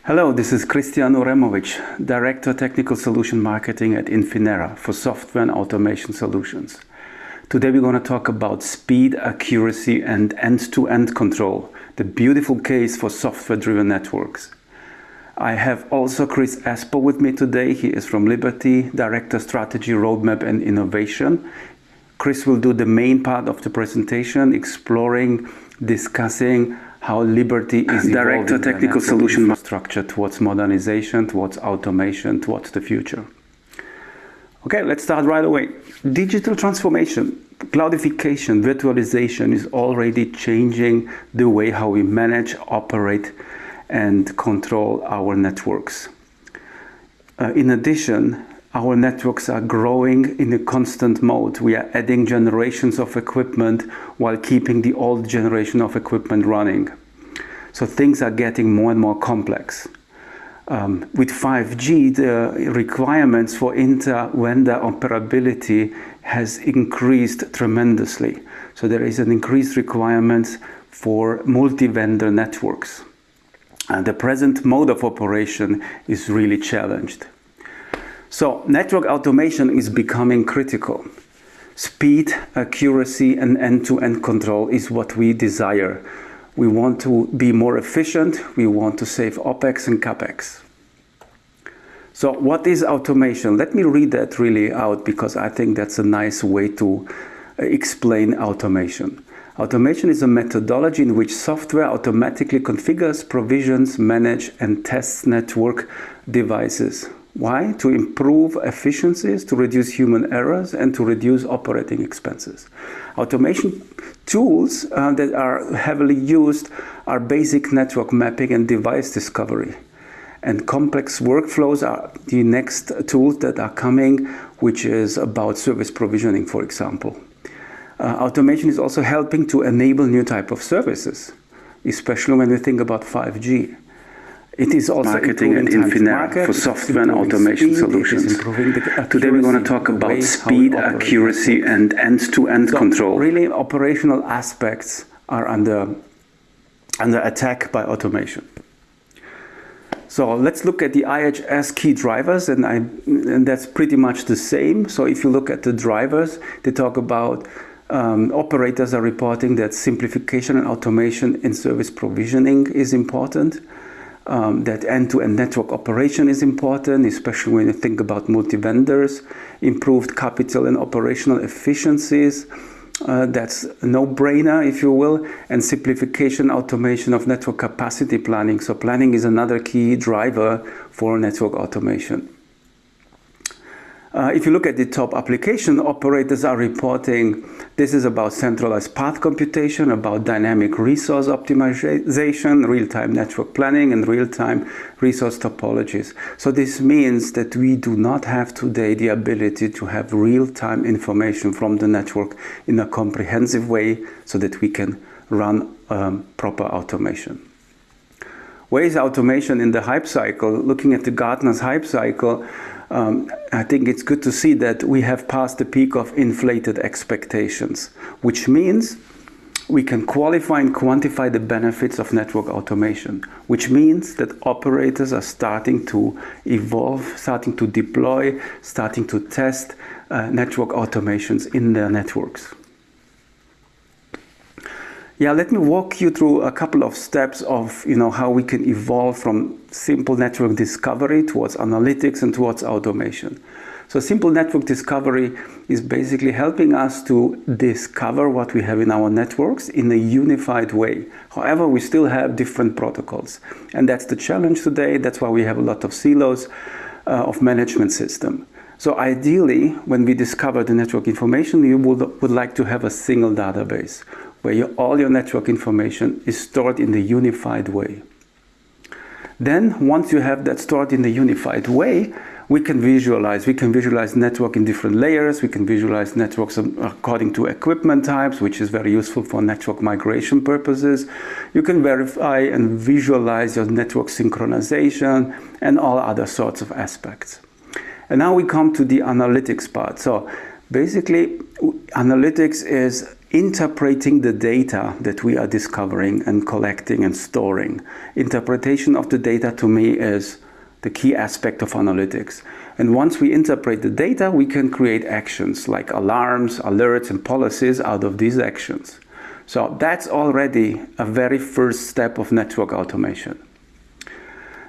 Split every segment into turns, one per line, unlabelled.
Hello, this is Christian Uremovic, Director Technical Solution Marketing at Infinera for software and automation solutions. Today we're going to talk about speed, accuracy and end-to-end control, the beautiful case for software-driven networks. I have also Chris Espo with me today. He is from Liberty, Director Strategy, Roadmap and Innovation. Chris will do the main part of the presentation, exploring, discussing how Liberty is
Director Technical Solution
Structure towards modernization, towards automation, towards the future. Okay, let's start right away. Digital transformation, cloudification, virtualization is already changing the way how we manage, operate, and control our networks. In addition, our networks are growing in a constant mode. We are adding generations of equipment while keeping the old generation of equipment running. So things are getting more and more complex. With 5G, the requirements for inter-vendor operability has increased tremendously. So there is an increased requirement for multi-vendor networks. And the present mode of operation is really challenged. So network automation is becoming critical. Speed, accuracy and end-to-end control is what we desire. We want to be more efficient. We want to save OpEx and CapEx. So what is automation? Let me read that really out because I think that's a nice way to explain automation. Automation is a methodology in which software automatically configures, provisions, manages and tests network devices. Why? To improve efficiencies, to reduce human errors, and to reduce operating expenses. Automation tools that are heavily used are basic network mapping and device discovery. And complex workflows are the next tools that are coming, which is about service provisioning, for example. Automation is also helping to enable new type of services, especially when we think about 5G. It is also
marketing at Infinera for software and automation solutions. Today we're going to talk about speed, accuracy and end-to-end control.
Really operational aspects are under attack by automation. So let's look at the IHS key drivers, and that's pretty much the same. So if you look at the drivers, they talk about operators are reporting that simplification and automation in service provisioning is important. That end-to-end network operation is important, especially when you think about multi-vendors, improved capital and operational efficiencies. That's a no-brainer, if you will, and simplification, automation of network capacity planning. So planning is another key driver for network automation. If you look at the top application, operators are reporting this is about centralized path computation, about dynamic resource optimization, real-time network planning, and real-time resource topologies. So this means that we do not have today the ability to have real-time information from the network in a comprehensive way so that we can run proper automation. Where is automation in the hype cycle? Looking at the Gartner's hype cycle, I think it's good to see that we have passed the peak of inflated expectations, which means we can qualify and quantify the benefits of network automation, which means that operators are starting to evolve, starting to deploy, starting to test network automations in their networks. Yeah, let me walk you through a couple of steps of how we can evolve from simple network discovery towards analytics and towards automation. So simple network discovery is basically helping us to discover what we have in our networks in a unified way. However, we still have different protocols. And that's the challenge today. That's why we have a lot of silos of management system. So ideally, when we discover the network information, you would like to have a single database where all your network information is stored in the unified way. Then, once you have that stored in the unified way, we can visualize network in different layers. We can visualize networks according to equipment types, which is very useful for network migration purposes. You can verify and visualize your network synchronization and all other sorts of aspects. And now we come to the analytics part. So basically, analytics is interpreting the data that we are discovering and collecting and storing. Interpretation of the data to me is the key aspect of analytics. And once we interpret the data, we can create actions like alarms, alerts, and policies out of these actions. So that's already a very first step of network automation.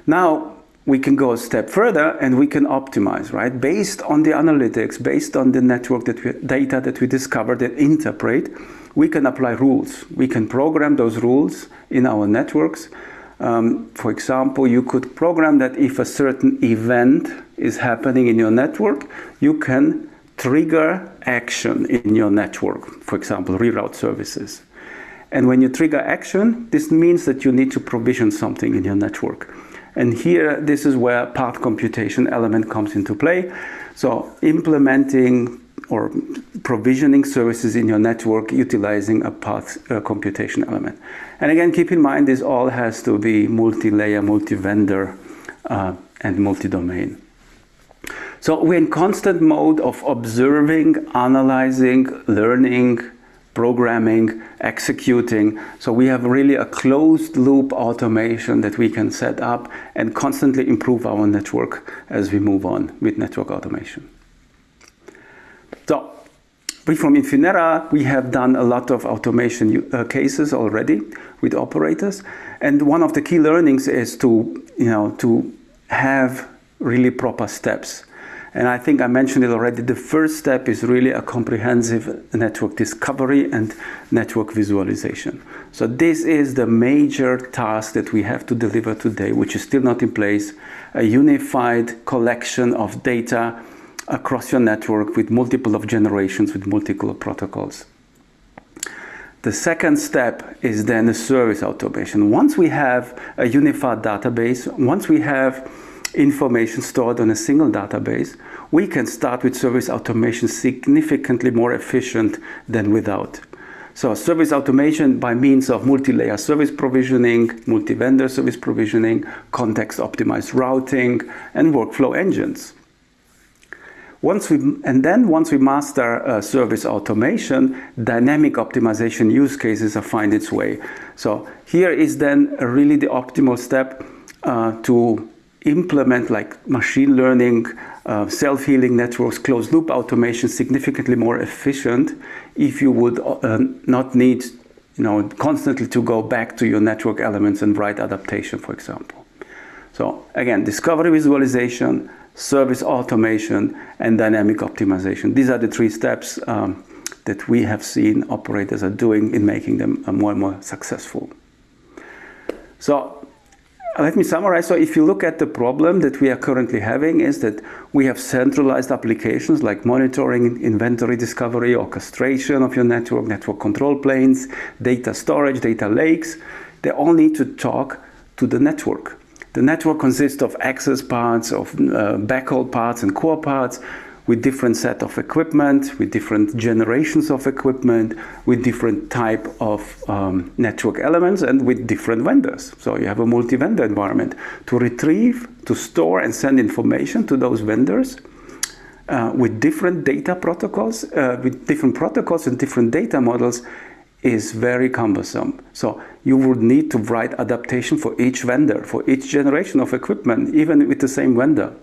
Now, we can go a step further and we can optimize, right? Based on the analytics, based on the network data that we discovered and interpret, we can apply rules. We can program those rules in our networks. For example, you could program that if a certain event is happening in your network, you can trigger action in your network, for example, reroute services. And when you trigger action, this means that you need to provision something in your network. And here, this is where path computation element comes into play. So implementing or provisioning services in your network utilizing a path computation element. And again, keep in mind, this all has to be multi-layer, multi-vendor, and multi-domain. So we're in constant mode of observing, analyzing, learning, programming, executing. So we have really a closed loop automation that we can set up and constantly improve our network as we move on with network automation. So from Infinera, we have done a lot of automation cases already with operators. And one of the key learnings is to have really proper steps. And I think I mentioned it already. The first step is really a comprehensive network discovery and network visualization. So this is the major task that we have to deliver today, which is still not in place. A unified collection of data across your network with multiple of generations, with multiple protocols. The second step is then the service automation. Once we have a unified database, once we have information stored on a single database, we can start with service automation significantly more efficient than without. So service automation by means of multi-layer service provisioning, multi-vendor service provisioning, context-optimized routing, and workflow engines. Once we master service automation, dynamic optimization use cases find its way. So here is then really the optimal step to implement like machine learning, self-healing networks, closed loop automation significantly more efficient if you would not need constantly to go back to your network elements and write adaptation, for example. So again, discovery visualization, service automation, and dynamic optimization. These are the three steps that we have seen operators are doing in making them more and more successful. So let me summarize. So if you look at the problem that we are currently having is that we have centralized applications like monitoring, inventory discovery, orchestration of your network, network control planes, data storage, data lakes. They all need to talk to the network. The network consists of access parts, of backhaul parts and core parts with different set of equipment, with different generations of equipment, with different type of network elements, and with different vendors. So you have a multi-vendor environment to retrieve, to store, and send information to those vendors with different data protocols, with different protocols and different data models is very cumbersome. So you would need to write adaptation for each vendor, for each generation of equipment, even with the same vendor.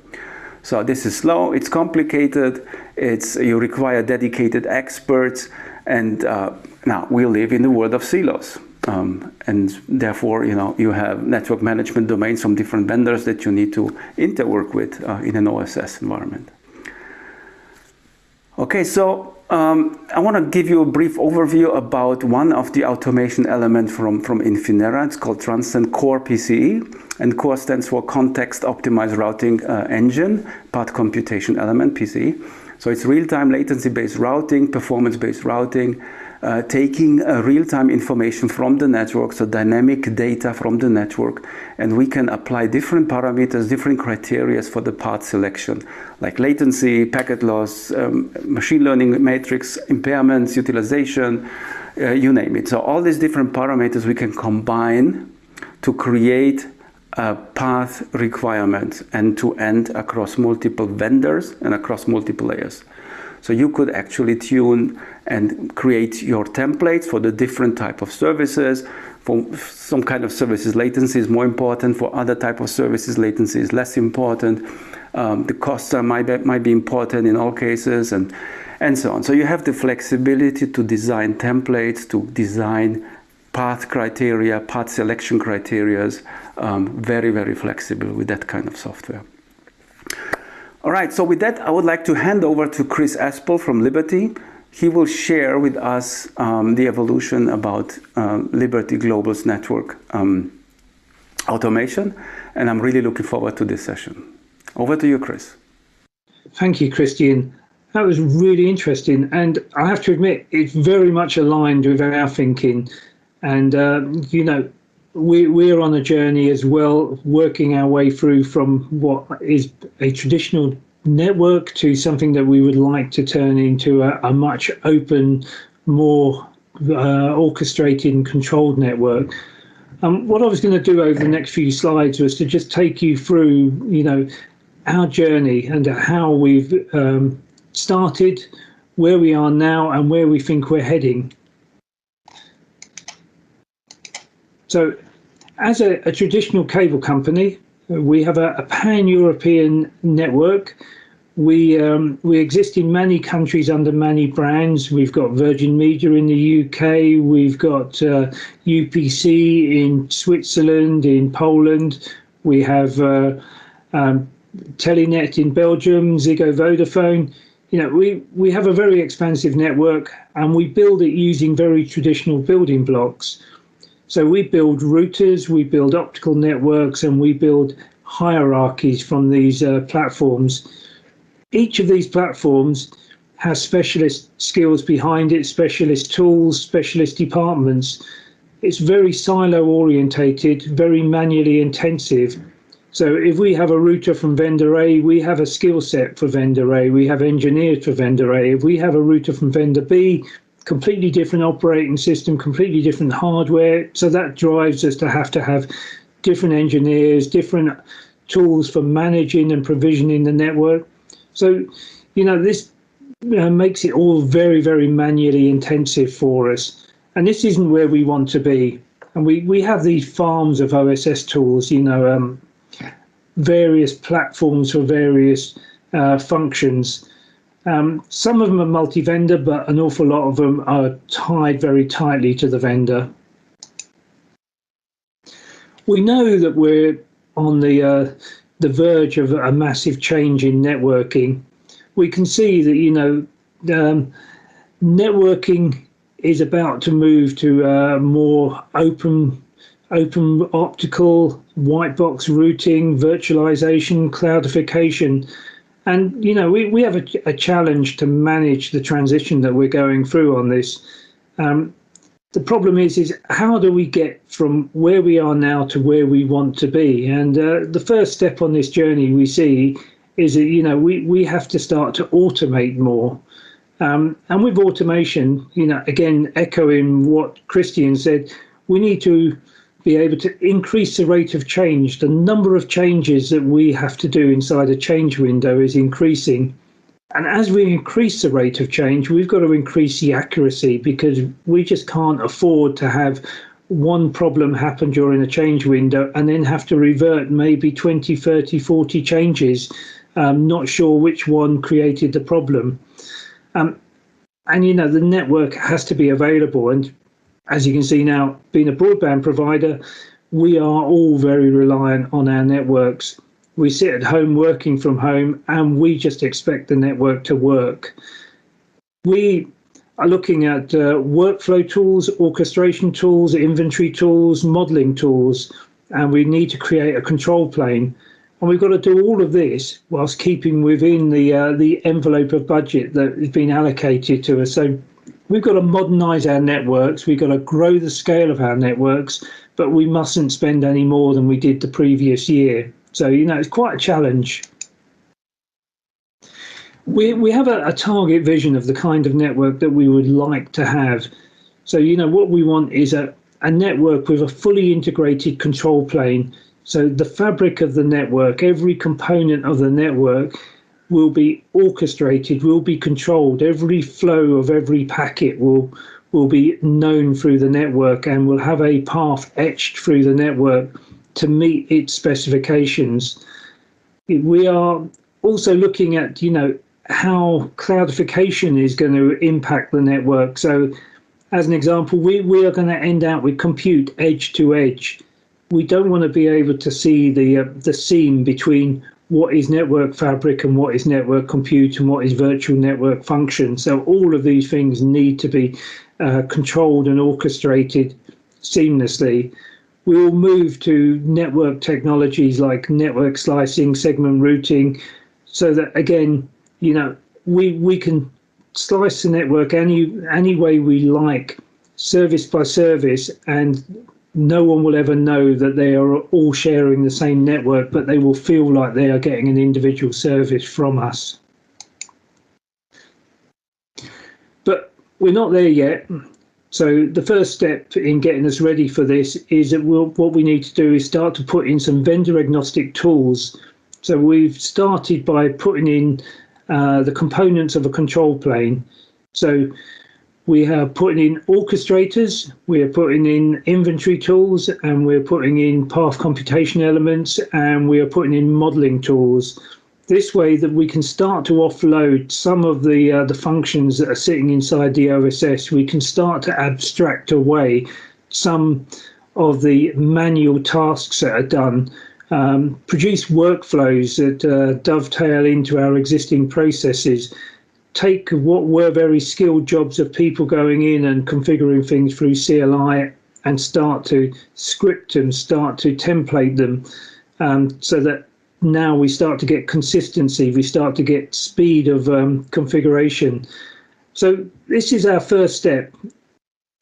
So this is slow, it's complicated, you require dedicated experts, and now we live in the world of silos. And therefore, you have network management domains from different vendors that you need to interwork with in an OSS environment. Okay, so I want to give you a brief overview about one of the automation elements from Infinera. It's called TRANSCEND Core PCE. And Core stands for Context Optimized Routing Engine, Path Computation Element, PCE. So it's real-time latency-based routing, performance-based routing, taking real-time information from the network, so dynamic data from the network, and we can apply different parameters, different criteria for the path selection, like latency, packet loss, machine learning matrix, impairments, utilization, you name it. So all these different parameters we can combine to create a path requirement end-to-end across multiple vendors and across multiple layers. So you could actually tune and create your templates for the different type of services. For some kind of services, latency is more important. For other type of services, latency is less important. The costs might be important in all cases, and so on. So you have the flexibility to design templates, to design path criteria, path selection criteria, very, very flexible with that kind of software. All right, so with that, I would like to hand over to Chris Aspel from Liberty. He will share with us the evolution about Liberty Global's network automation, and I'm really looking forward to this session. Over to you, Chris.
Thank you, Christian. That was really interesting, and I have to admit, it's very much aligned with our thinking. And, you know, we're on a journey as well, working our way through from what is a traditional network to something that we would like to turn into a much open, more orchestrated and controlled network. What I was going to do over the next few slides was to just take you through, you know, our journey and how we've started, where we are now and where we think we're heading. So as a traditional cable company, we have a pan-European network. We exist in many countries under many brands. We've got Virgin Media in the UK, we've got UPC in Switzerland, in Poland, we have Telenet in Belgium, Ziggo Vodafone. You know, we have a very expansive network and we build it using very traditional building blocks. So we build routers, we build optical networks, and we build hierarchies from these platforms. Each of these platforms has specialist skills behind it, specialist tools, specialist departments. It's very silo orientated, very manually intensive. So if we have a router from vendor A, we have a skill set for vendor A, we have engineers for vendor A. If we have a router from vendor B, completely different operating system, completely different hardware. So that drives us to have different engineers, different tools for managing and provisioning the network. So, you know, this makes it all very, very manually intensive for us. And this isn't where we want to be. And we have these farms of OSS tools, you know, various platforms for various functions. Some of them are multi-vendor, but an awful lot of them are tied very tightly to the vendor. We know that we're on the verge of a massive change in networking. We can see that, you know, networking is about to move to more open optical, white box routing, virtualization, cloudification. And, you know, we have a challenge to manage the transition that we're going through on this. The problem is how do we get from where we are now to where we want to be? And the first step on this journey we see is that, you know, we have to start to automate more. And with automation, you know, again, echoing what Christian said, we need to be able to increase the rate of change. The number of changes that we have to do inside a change window is increasing. And as we increase the rate of change, we've got to increase the accuracy, because we just can't afford to have one problem happen during a change window and then have to revert maybe 20, 30, 40 changes, not sure which one created the problem. And, you know, the network has to be available. And as you can see now, being a broadband provider, we are all very reliant on our networks. We sit at home working from home and we just expect the network to work. We are looking at workflow tools, orchestration tools, inventory tools, modeling tools, and we need to create a control plane. And we've got to do all of this whilst keeping within the envelope of budget that has been allocated to us. So we've got to modernize our networks, we've got to grow the scale of our networks, but we mustn't spend any more than we did the previous year. So, you know, it's quite a challenge. We have a target vision of the kind of network that we would like to have. So, you know, what we want is a network with a fully integrated control plane. So the fabric of the network, every component of the network will be orchestrated, will be controlled. Every flow of every packet will be known through the network and will have a path etched through the network to meet its specifications. We are also looking at, how cloudification is going to impact the network. So as an example, we are going to end out with compute edge to edge. We don't want to be able to see the seam between what is network fabric and what is network compute and what is virtual network function. So all of these things need to be controlled and orchestrated seamlessly. We will move to network technologies like network slicing, segment routing, so that, again, we can slice the network any way we like, service by service, and no one will ever know that they are all sharing the same network, but they will feel like they are getting an individual service from us. But we're not there yet. So the first step in getting us ready for this is that what we need to do is start to put in some vendor agnostic tools. So we've started by putting in the components of a control plane. So we are putting in orchestrators, we are putting in inventory tools, and we're putting in path computation elements, and we are putting in modeling tools. This way that we can start to offload some of the functions that are sitting inside the OSS. We can start to abstract away some of the manual tasks that are done, produce workflows that dovetail into our existing processes, take what were very skilled jobs of people going in and configuring things through CLI and start to script them, start to template them, so that now we start to get consistency, we start to get speed of configuration. So this is our first step.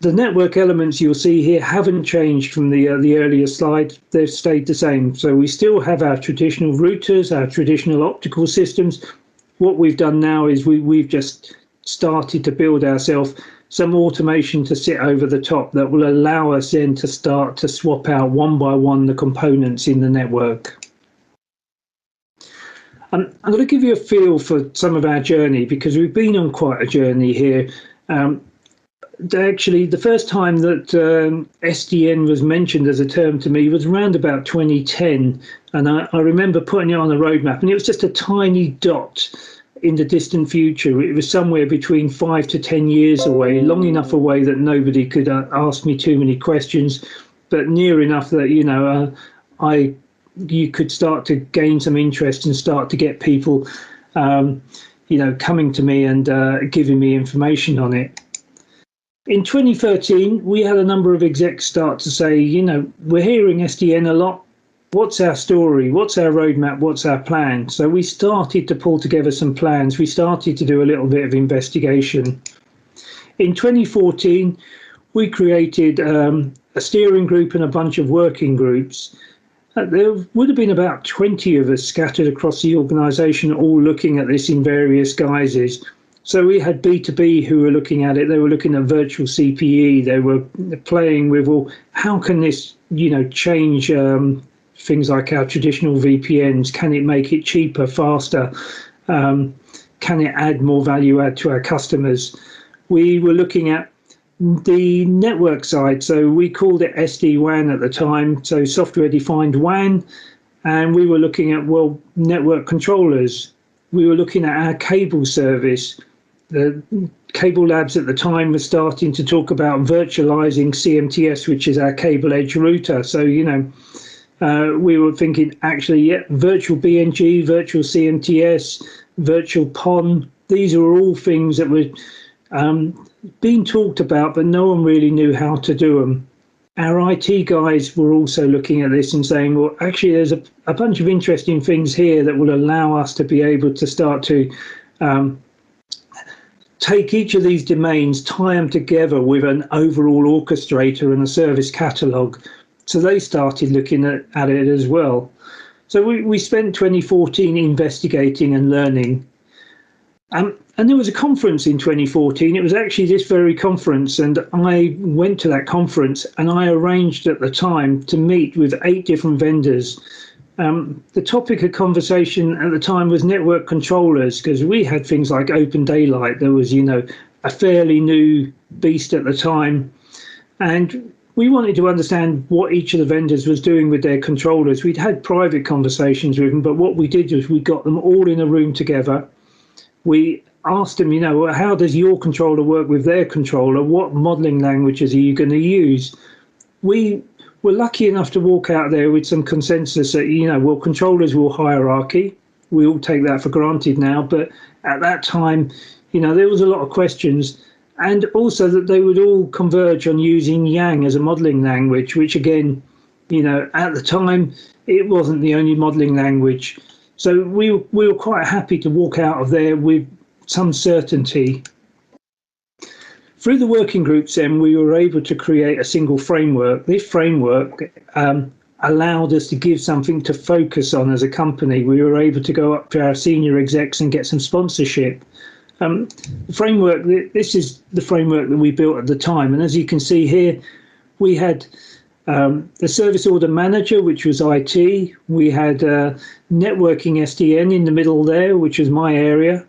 The network elements you'll see here haven't changed from the earlier slide. They've stayed the same. So we still have our traditional routers, our traditional optical systems. What we've done now is we've just started to build ourselves some automation to sit over the top that will allow us then to start to swap out one by one the components in the network. I'm going to give you a feel for some of our journey, because we've been on quite a journey here. Actually, the first time that SDN was mentioned as a term to me was around about 2010. And I remember putting it on a roadmap, and it was just a tiny dot in the distant future. It was somewhere between 5 to 10 years away, long enough away that nobody could ask me too many questions, but near enough that, you could start to gain some interest and start to get people, coming to me and giving me information on it. In 2013, we had a number of execs start to say, we're hearing SDN a lot. What's our story? What's our roadmap? What's our plan? So we started to pull together some plans. We started to do a little bit of investigation. In 2014, we created a steering group and a bunch of working groups. There would have been about 20 of us scattered across the organisation, all looking at this in various guises. So we had B2B who were looking at it. They were looking at virtual CPE. They were playing with, well, how can this, change things like our traditional VPNs? Can it make it cheaper, faster? Can it add more value add to our customers? We were looking at the network side, so we called it SD-WAN at the time, so software-defined WAN, and we were looking at, network controllers. We were looking at our cable service. The Cable Labs at the time were starting to talk about virtualizing CMTS, which is our cable edge router. So, we were thinking, actually, virtual BNG, virtual CMTS, virtual PON, these are all things that were being talked about, but no one really knew how to do them. Our IT guys were also looking at this and saying, well, actually, there's a bunch of interesting things here that will allow us to be able to start to take each of these domains, tie them together with an overall orchestrator and a service catalog. So they started looking at it as well. So we spent 2014 investigating and learning. And there was a conference in 2014. It was actually this very conference, and I went to that conference and I arranged at the time to meet with 8 different vendors. The topic of conversation at the time was network controllers, because we had things like Open Daylight. There was, a fairly new beast at the time. And we wanted to understand what each of the vendors was doing with their controllers. We'd had private conversations with them, but what we did was we got them all in a room together. We asked them, how does your controller work with their controller? What modeling languages are you going to use? We were lucky enough to walk out there with some consensus that, controllers will hierarchy. We all take that for granted now. But at that time, there was a lot of questions. And also that they would all converge on using Yang as a modeling language, which again, at the time, it wasn't the only modeling language. So we were quite happy to walk out of there with some certainty. Through the working groups, then, we were able to create a single framework. This framework allowed us to give something to focus on as a company. We were able to go up to our senior execs and get some sponsorship. The framework, this is the framework that we built at the time. And as you can see here, we had the service order manager, which was IT. We had networking SDN in the middle there, which was my area.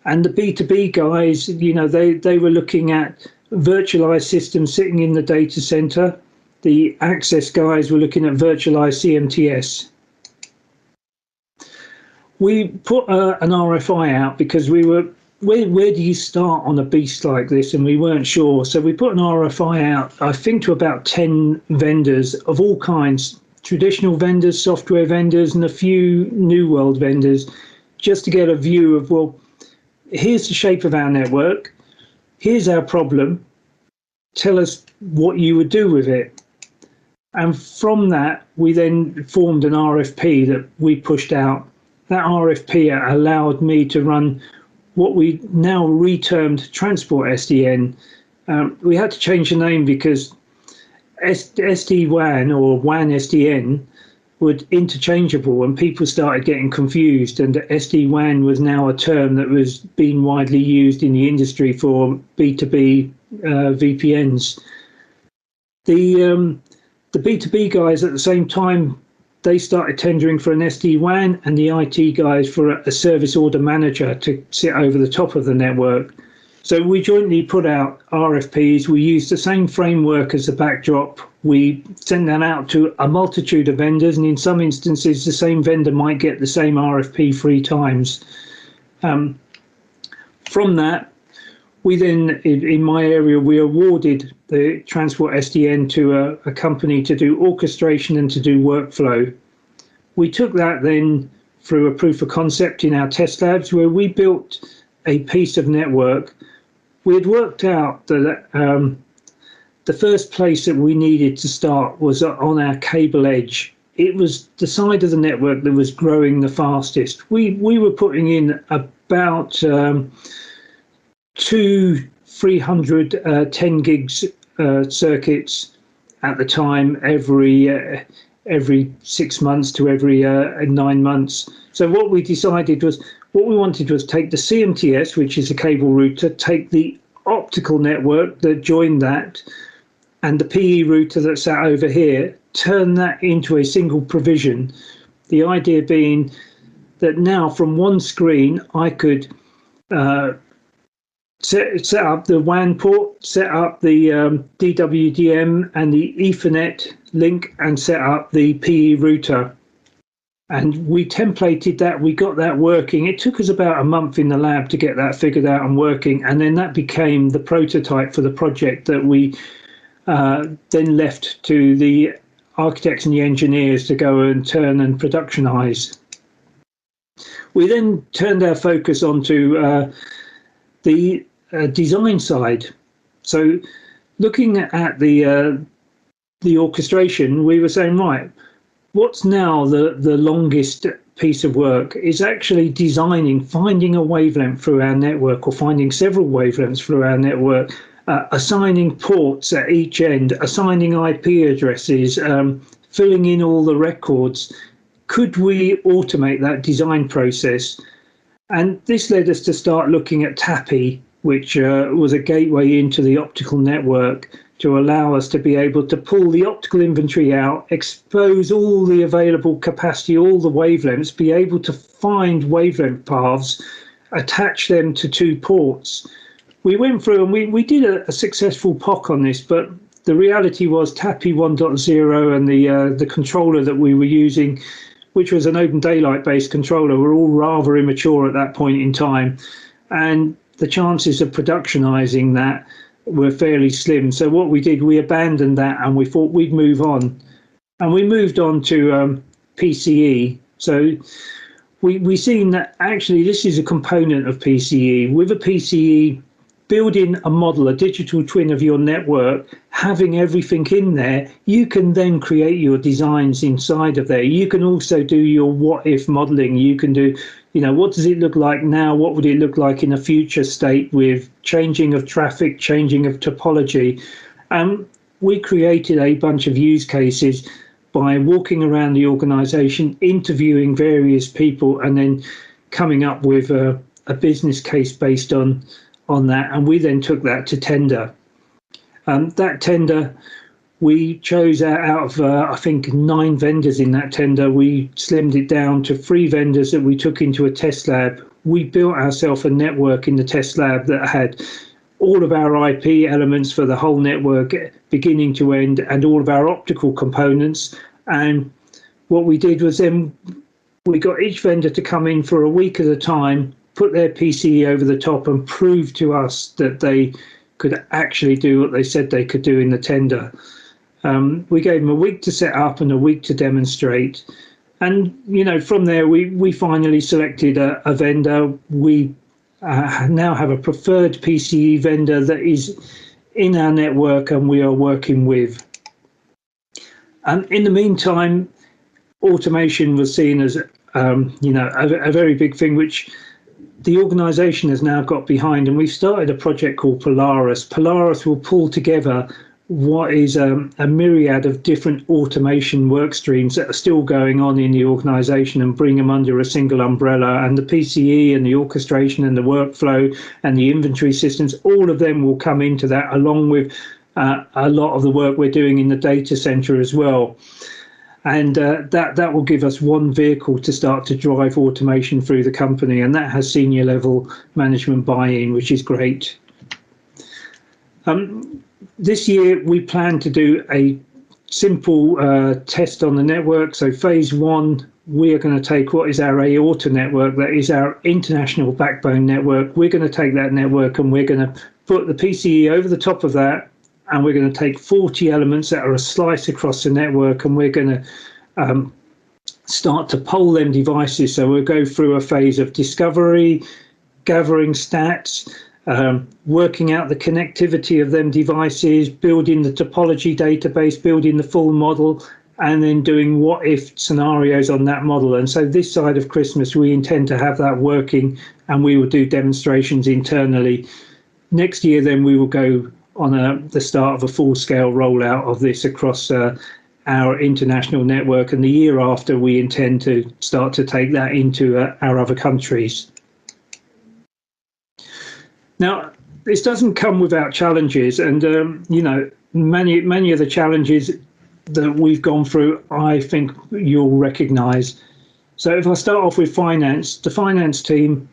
And the B2B guys, they were looking at virtualized systems sitting in the data center. The access guys were looking at virtualized CMTS. We put an RFI out because we were, where do you start on a beast like this? And we weren't sure. So we put an RFI out, I think, to about 10 vendors of all kinds, traditional vendors, software vendors, and a few new world vendors, just to get a view of, well, here's the shape of our network. Here's our problem. Tell us what you would do with it. And from that, we then formed an RFP that we pushed out. That RFP allowed me to run what we now retermed Transport SDN. We had to change the name because SD-WAN or WAN SDN were interchangeable and people started getting confused, and SD-WAN was now a term that was being widely used in the industry for B2B VPNs. The B2B guys at the same time, they started tendering for an SD-WAN, and the IT guys for a service order manager to sit over the top of the network. So we jointly put out RFPs. We used the same framework as the backdrop. We sent that out to a multitude of vendors, and in some instances, the same vendor might get the same RFP 3 times. From that, we then, in my area, we awarded the Transport SDN to a company to do orchestration and to do workflow. We took that then through a proof of concept in our test labs where we built a piece of network. We had worked out that the first place that we needed to start was on our cable edge. It was the side of the network that was growing the fastest. We were putting in about 2 300 10 gigs circuits at the time every 6 months to every 9 months. So what we decided was, what we wanted was take the CMTS, which is a cable router, take the optical network that joined that, and the PE router that sat over here, turn that into a single provision. The idea being that now from one screen, I could set up the WAN port, set up the DWDM and the Ethernet link, and set up the PE router. And we templated that, we got that working. It took us about a month in the lab to get that figured out and working. And then that became the prototype for the project that we then left to the architects and the engineers to go and turn and productionize. We then turned our focus onto the design side. So looking at the orchestration, we were saying, right, what's now the longest piece of work is actually designing, finding a wavelength through our network or finding several wavelengths through our network, assigning ports at each end, assigning IP addresses, filling in all the records. Could we automate that design process? And this led us to start looking at TAPI, which was a gateway into the optical network, to allow us to be able to pull the optical inventory out, expose all the available capacity, all the wavelengths, be able to find wavelength paths, attach them to 2 ports. We went through and we did a successful POC on this, but the reality was TAPI 1.0 and the controller that we were using, which was an open daylight based controller, were all rather immature at that point in time. And the chances of productionizing that were fairly slim. So what we did, we abandoned that and we thought we'd move on. And we moved on to PCE. So we seen that actually this is a component of PCE. With a PCE, building a model, a digital twin of your network, having everything in there, you can then create your designs inside of there. You can also do your what if modeling. You can do, what does it look like now? What would it look like in a future state with changing of traffic, changing of topology? We created a bunch of use cases by walking around the organization, interviewing various people, and then coming up with a business case based on that, and we then took that to tender. That tender, we chose out of, I think, 9 vendors in that tender. We slimmed it down to 3 vendors that we took into a test lab. We built ourselves a network in the test lab that had all of our IP elements for the whole network, beginning to end, and all of our optical components. And what we did was then we got each vendor to come in for a week at a time, put their PCE over the top and prove to us that they could actually do what they said they could do in the tender. We gave them a week to set up and a week to demonstrate. And, from there, we finally selected a vendor. We now have a preferred PCE vendor that is in our network and we are working with. And in the meantime, automation was seen as, a very big thing, which the organisation has now got behind, and we've started a project called Polaris. Polaris will pull together what is a myriad of different automation work streams that are still going on in the organisation and bring them under a single umbrella. And the PCE and the orchestration and the workflow and the inventory systems, all of them will come into that, along with a lot of the work we're doing in the data centre as well. And that will give us one vehicle to start to drive automation through the company. And that has senior level management buy-in, which is great. This year, we plan to do a simple test on the network. So phase 1, we are going to take what is our AUTOMAT network. That is our international backbone network. We're going to take that network and we're going to put the PCE over the top of that. And we're going to take 40 elements that are a slice across the network, and we're going to start to poll them devices. So we'll go through a phase of discovery, gathering stats, working out the connectivity of them devices, building the topology database, building the full model, and then doing what if scenarios on that model. And so this side of Christmas, we intend to have that working, and we will do demonstrations internally. Next year, then we will go on the start of a full-scale rollout of this across our international network, and the year after we intend to start to take that into our other countries. Now, this doesn't come without challenges, and many of the challenges that we've gone through, I think you'll recognise. So if I start off with finance, the finance team,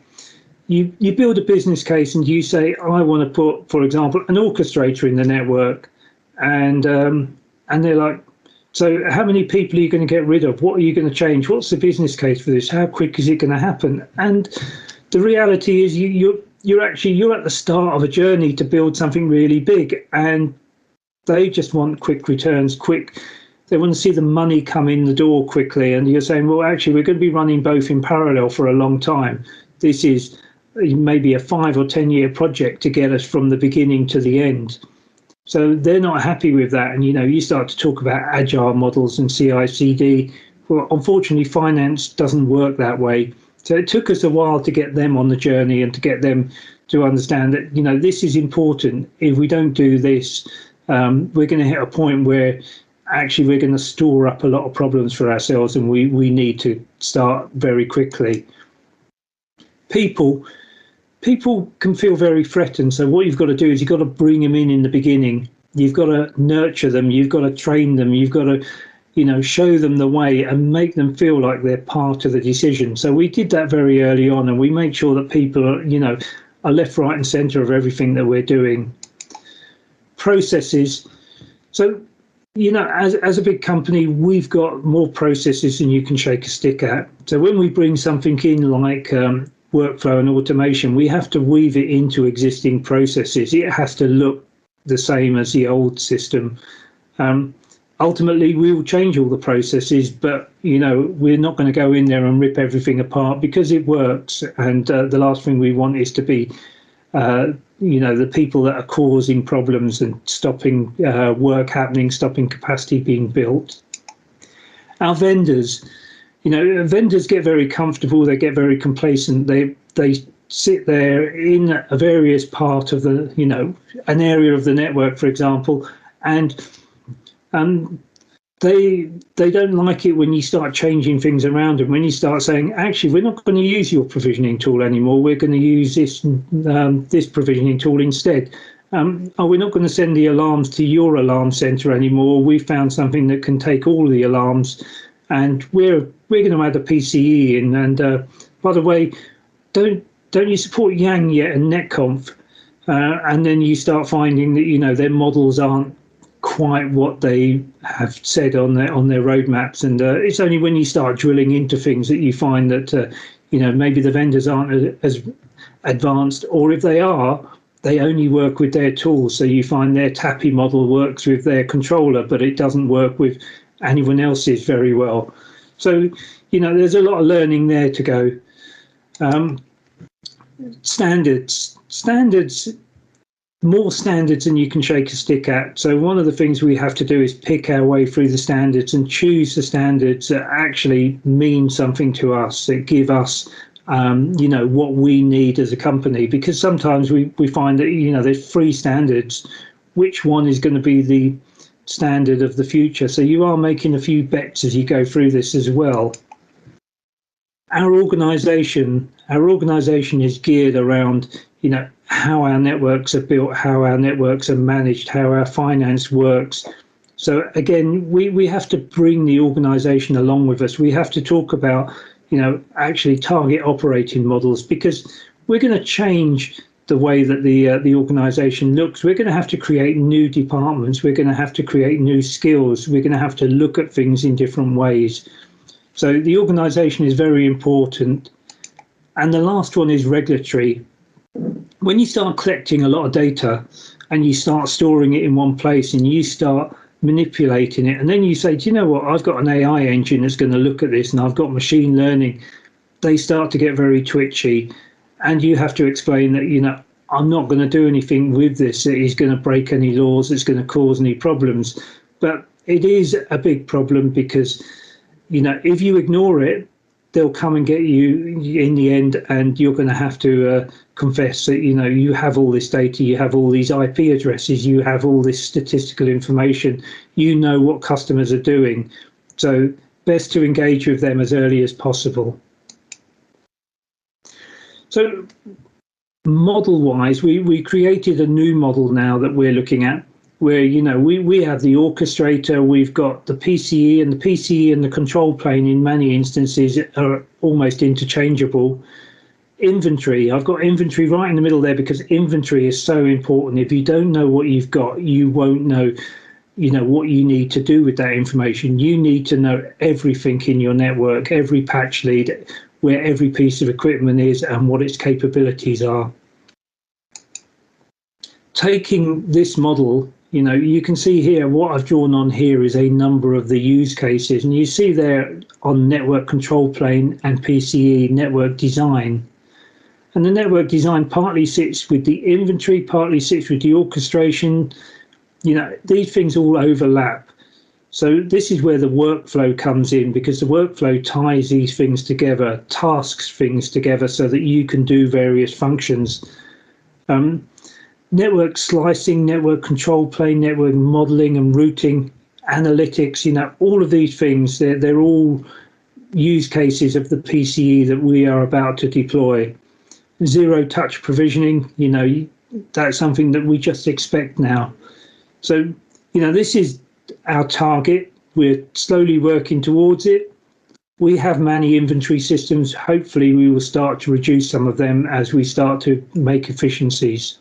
you build a business case and you say, I want to put, for example, an orchestrator in the network, and they're like, so how many people are you going to get rid of? What are you going to change? What's the business case for this? How quick is it going to happen? And the reality is you're at the start of a journey to build something really big, and they just want quick returns, they want to see the money come in the door quickly. And you're saying, well, actually, we're going to be running both in parallel for a long time. This is maybe a 5 or 10 year project to get us from the beginning to the end. So they're not happy with that. And, you start to talk about agile models and CI/CD. Well, unfortunately, finance doesn't work that way. So it took us a while to get them on the journey and to get them to understand that, this is important. If we don't do this, we're going to hit a point where actually we're going to store up a lot of problems for ourselves, and we need to start very quickly. People can feel very threatened. So what you've got to do is you've got to bring them in the beginning. You've got to nurture them. You've got to train them. You've got to, show them the way and make them feel like they're part of the decision. So we did that very early on, and we make sure that people are left, right, and centre of everything that we're doing. Processes. So, as a big company, we've got more processes than you can shake a stick at. So when we bring something in like workflow and automation, we have to weave it into existing processes. It has to look the same as the old system. Ultimately, we will change all the processes, but we're not going to go in there and rip everything apart because it works. And the last thing we want is to be, the people that are causing problems and stopping work happening, stopping capacity being built. Our vendors, vendors get very comfortable. They get very complacent. They sit there in a various part of the, an area of the network, for example, and they don't like it when you start changing things around, and when you start saying, actually, we're not going to use your provisioning tool anymore. We're going to use this provisioning tool instead. We're not going to send the alarms to your alarm center anymore. We found something that can take all the alarms, and we're going to add a PCE in. And by the way, don't you support Yang yet and NetConf? And then you start finding that their models aren't quite what they have said on their roadmaps, and it's only when you start drilling into things that you find that maybe the vendors aren't as advanced, or if they are, they only work with their tools. So you find their TAPI model works with their controller, but it doesn't work with anyone else's very well. So there's a lot of learning there to go. Standards. More standards than you can shake a stick at. So one of the things we have to do is pick our way through the standards and choose the standards that actually mean something to us, that give us, what we need as a company. Because sometimes we find that, there's 3 standards. Which one is going to be the standard of the future? So you are making a few bets as you go through this as well. Our organization is geared around, how our networks are built, how our networks are managed, how our finance works. So again, we have to bring the organization along with us. We have to talk about, actually target operating models, because we're going to change the way that the organization looks. We're going to have to create new departments. We're going to have to create new skills. We're going to have to look at things in different ways. So the organization is very important. And the last one is regulatory. When you start collecting a lot of data and you start storing it in one place and you start manipulating it, and then you say, do you know what, I've got an AI engine that's going to look at this, and I've got machine learning, they start to get very twitchy. And you have to explain that, I'm not going to do anything with this that is going to break any laws, that's going to cause any problems. But it is a big problem because, if you ignore it, they'll come and get you in the end, and you're going to have to confess that, you have all this data, you have all these IP addresses, you have all this statistical information, you know what customers are doing. So best to engage with them as early as possible. So model-wise, we created a new model now that we're looking at, where, we have the orchestrator, we've got the PCE, and the PCE and the control plane in many instances are almost interchangeable. Inventory, I've got inventory right in the middle there because inventory is so important. If you don't know what you've got, you won't know, what you need to do with that information. You need to know everything in your network, every patch lead, where every piece of equipment is and what its capabilities are. Taking this model, you can see here what I've drawn on here is a number of the use cases, and you see there on network control plane and PCE network design. And the network design partly sits with the inventory, partly sits with the orchestration. These things all overlap. So this is where the workflow comes in, because the workflow ties these things together, tasks things together so that you can do various functions. Network slicing, network control plane, network modeling and routing, analytics, all of these things, they're all use cases of the PCE that we are about to deploy. Zero touch provisioning, that's something that we just expect now. So, this is our target. We're slowly working towards it. We have many inventory systems. Hopefully, we will start to reduce some of them as we start to make efficiencies.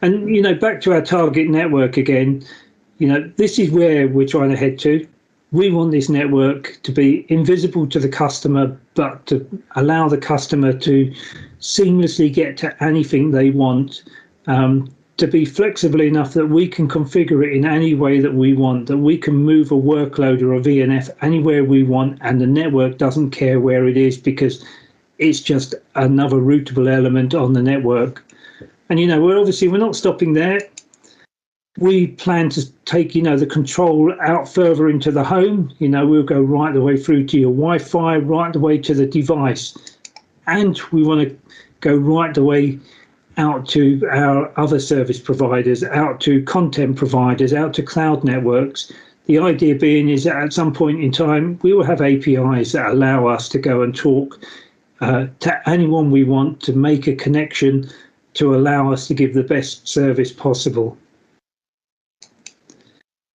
And, back to our target network again, this is where we're trying to head to. We want this network to be invisible to the customer, but to allow the customer to seamlessly get to anything they want, to be flexible enough that we can configure it in any way that we want, that we can move a workload or a VNF anywhere we want, and the network doesn't care where it is because it's just another routable element on the network. And, we're not stopping there. We plan to take, the control out further into the home. We'll go right the way through to your Wi-Fi, right the way to the device. And we want to go right the way out to our other service providers, out to content providers, out to cloud networks. The idea being is that at some point in time, we will have APIs that allow us to go and talk to anyone we want, to make a connection to allow us to give the best service possible.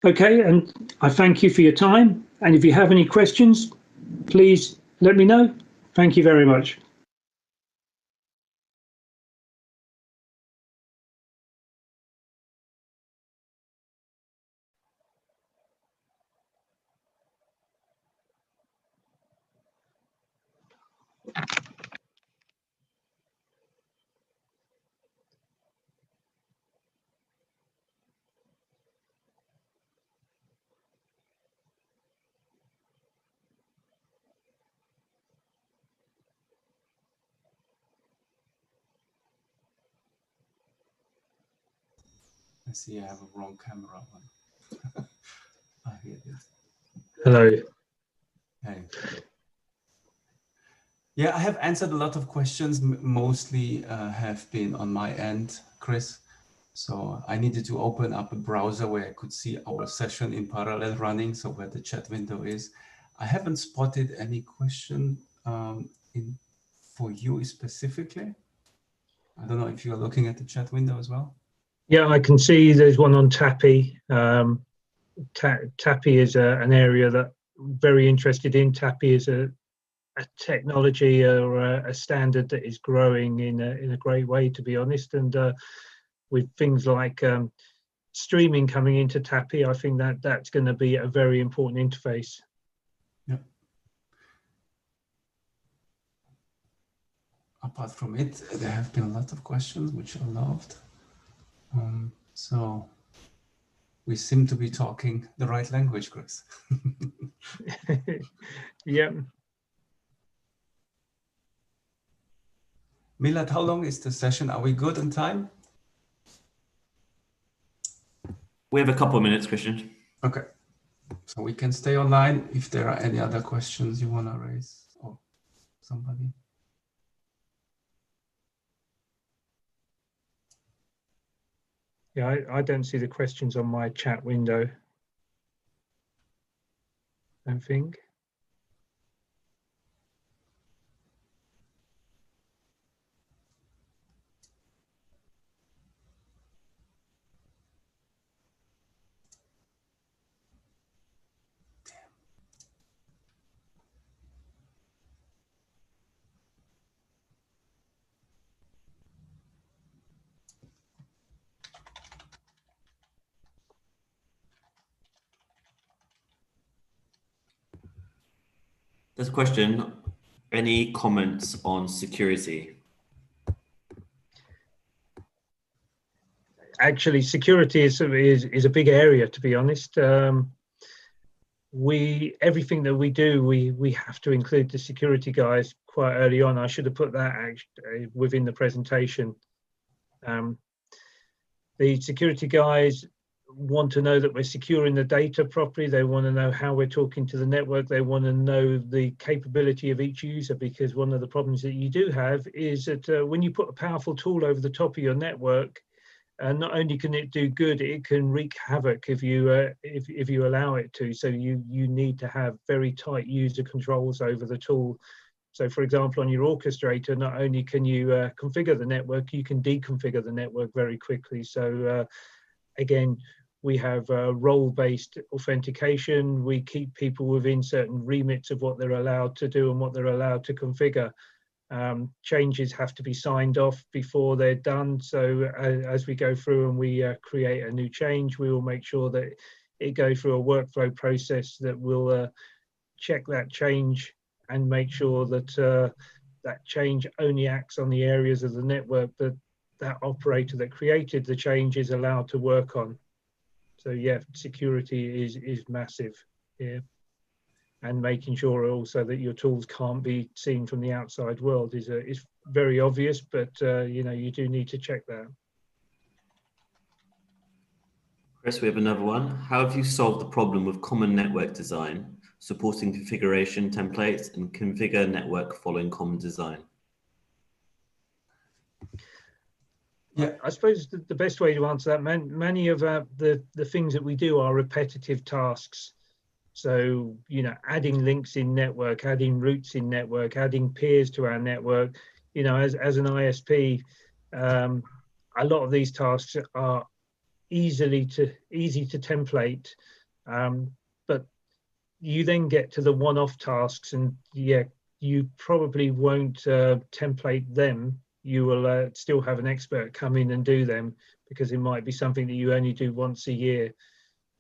Okay, and I thank you for your time. And if you have any questions, please let me know. Thank you very much.
I see I have a wrong camera on. I hear it.
Hello.
Hey. Yeah, I have answered a lot of questions, mostly have been on my end, Chris. So I needed to open up a browser where I could see our session in parallel running, so where the chat window is. I haven't spotted any question for you specifically. I don't know if you're looking at the chat window as well.
Yeah, I can see there's one on TAPI. TAPI is an area that I'm very interested in. TAPI is a technology or a standard that is growing in a great way, to be honest. And with things like streaming coming into TAPI, I think that's going to be a very important interface.
Yeah. Apart from it, there have been a lot of questions, which I loved. So we seem to be talking the right language, Chris.
Yeah.
Milad, how long is the session? Are we good on time?
We have a couple of minutes, Christian.
Okay. So we can stay online if there are any other questions you want to raise or somebody.
Yeah, I don't see the questions on my chat window, I think.
There's a question. Any comments on security?
Actually, security is a big area, to be honest. Everything that we do, we have to include the security guys quite early on. I should have put that actually within the presentation. The security guys want to know that we're securing the data properly. They want to know how we're talking to the network. They want to know the capability of each user, because one of the problems that you do have is that when you put a powerful tool over the top of your network, not only can it do good, it can wreak havoc if you allow it to. So you need to have very tight user controls over the tool So for example, on your orchestrator, not only can you configure the network, you can deconfigure the network very quickly. So again, we have role-based authentication. We keep people within certain remits of what they're allowed to do and what they're allowed to configure. Changes have to be signed off before they're done. So as we go through and we create a new change, we will make sure that it goes through a workflow process that will check that change and make sure that that change only acts on the areas of the network that that operator that created the change is allowed to work on. So yeah, security is massive here. And making sure also that your tools can't be seen from the outside world is very obvious, but you know, you do need to check that.
Chris, we have another one. How have you solved the problem with common network design, supporting configuration templates and configure network following common design?
Yeah, I suppose the best way to answer that, many of the things that we do are repetitive tasks. So, you know, adding links in network, adding routes in network, adding peers to our network, you know, as an ISP, a lot of these tasks are easy to template, but you then get to the one-off tasks, and yeah, you probably won't template them. You will still have an expert come in and do them because it might be something that you only do once a year.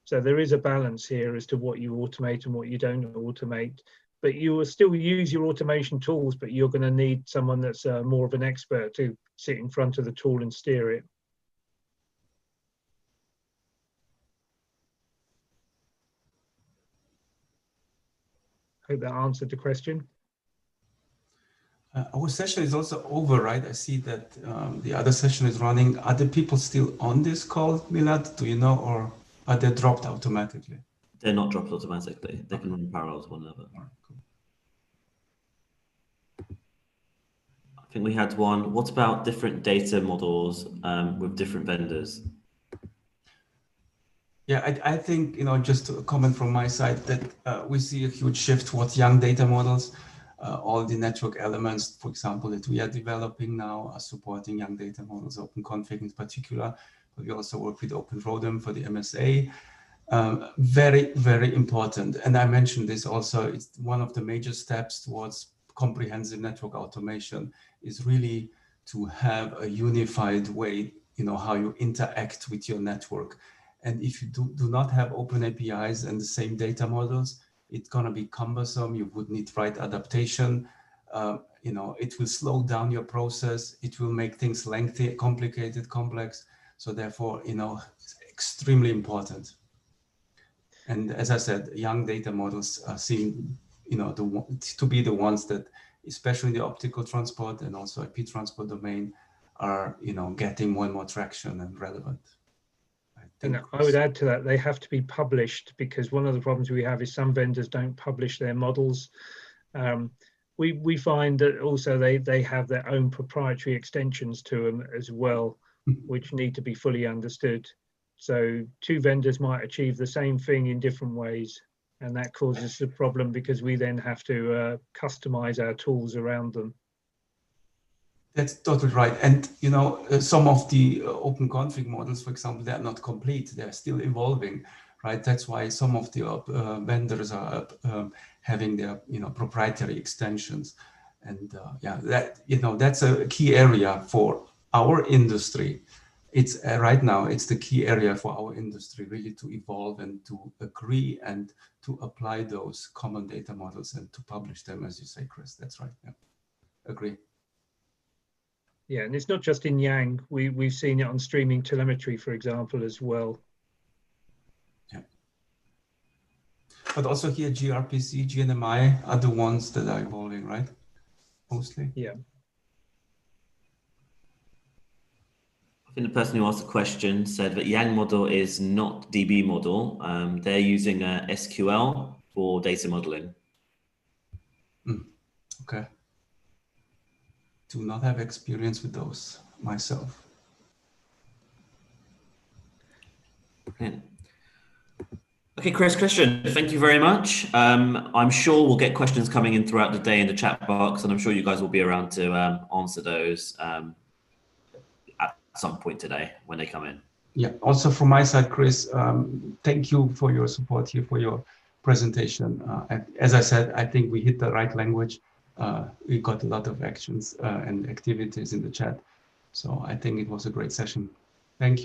So there is a balance here as to what you automate and what you don't automate. But you will still use your automation tools, but you're going to need someone that's more of an expert to sit in front of the tool and steer it. Hope that answered the question.
Our session is also over, right? I see that the other session is running. Are the people still on this call, Milad? Do you know, or are they dropped automatically?
They're not dropped automatically. They can run parallel to one another.
All right, cool.
I think we had one. What about different data models with different vendors?
Yeah, I think, you know, just to comment from my side that we see a huge shift towards young data models. All the network elements, for example, that we are developing now are supporting young data models, OpenConfig in particular, but we also work with OpenRODEM for the MSA. Very, very important. And I mentioned this also, it's one of the major steps towards comprehensive network automation is really to have a unified way, you know, how you interact with your network. And if you do not have open APIs and the same data models, it's going to be cumbersome. You would need right adaptation. You know, it will slow down your process. It will make things lengthy, complicated, complex. So therefore, you know, it's extremely important. And as I said, young data models are seen, you know, to be the ones that, especially in the optical transport and also IP transport domain, are, you know, getting more and more traction and relevant.
And I would add to that, they have to be published, because one of the problems we have is some vendors don't publish their models. We find that also they have their own proprietary extensions to them as well, which need to be fully understood. So two vendors might achieve the same thing in different ways, and that causes a problem because we then have to customize our tools around them.
That's totally right. And, you know, some of the open config models, for example, they are not complete. They're still evolving, right? That's why some of the vendors are having their, you know, proprietary extensions. And yeah, that, you know, that's a key area for our industry. It's right now, it's the key area for our industry, really to evolve and to agree and to apply those common data models and to publish them, as you say, Chris. That's right. Yeah, agree.
Yeah, and it's not just in Yang. We've seen it on streaming telemetry, for example, as well.
Yeah. But also here, gRPC, GNMI are the ones that are evolving, right? Mostly.
Yeah.
I think the person who asked the question said that Yang model is not DB model. They're using SQL for data modeling.
Okay. Do not have experience with those myself.
Brilliant. Okay, Christian, thank you very much. I'm sure we'll get questions coming in throughout the day in the chat box, and I'm sure you guys will be around to answer those at some point today when they come in.
Yeah, also from my side, Chris, thank you for your support here, for your presentation. As I said, I think we hit the right language. We got a lot of actions and activities in the chat. So I think it was a great session. Thank you.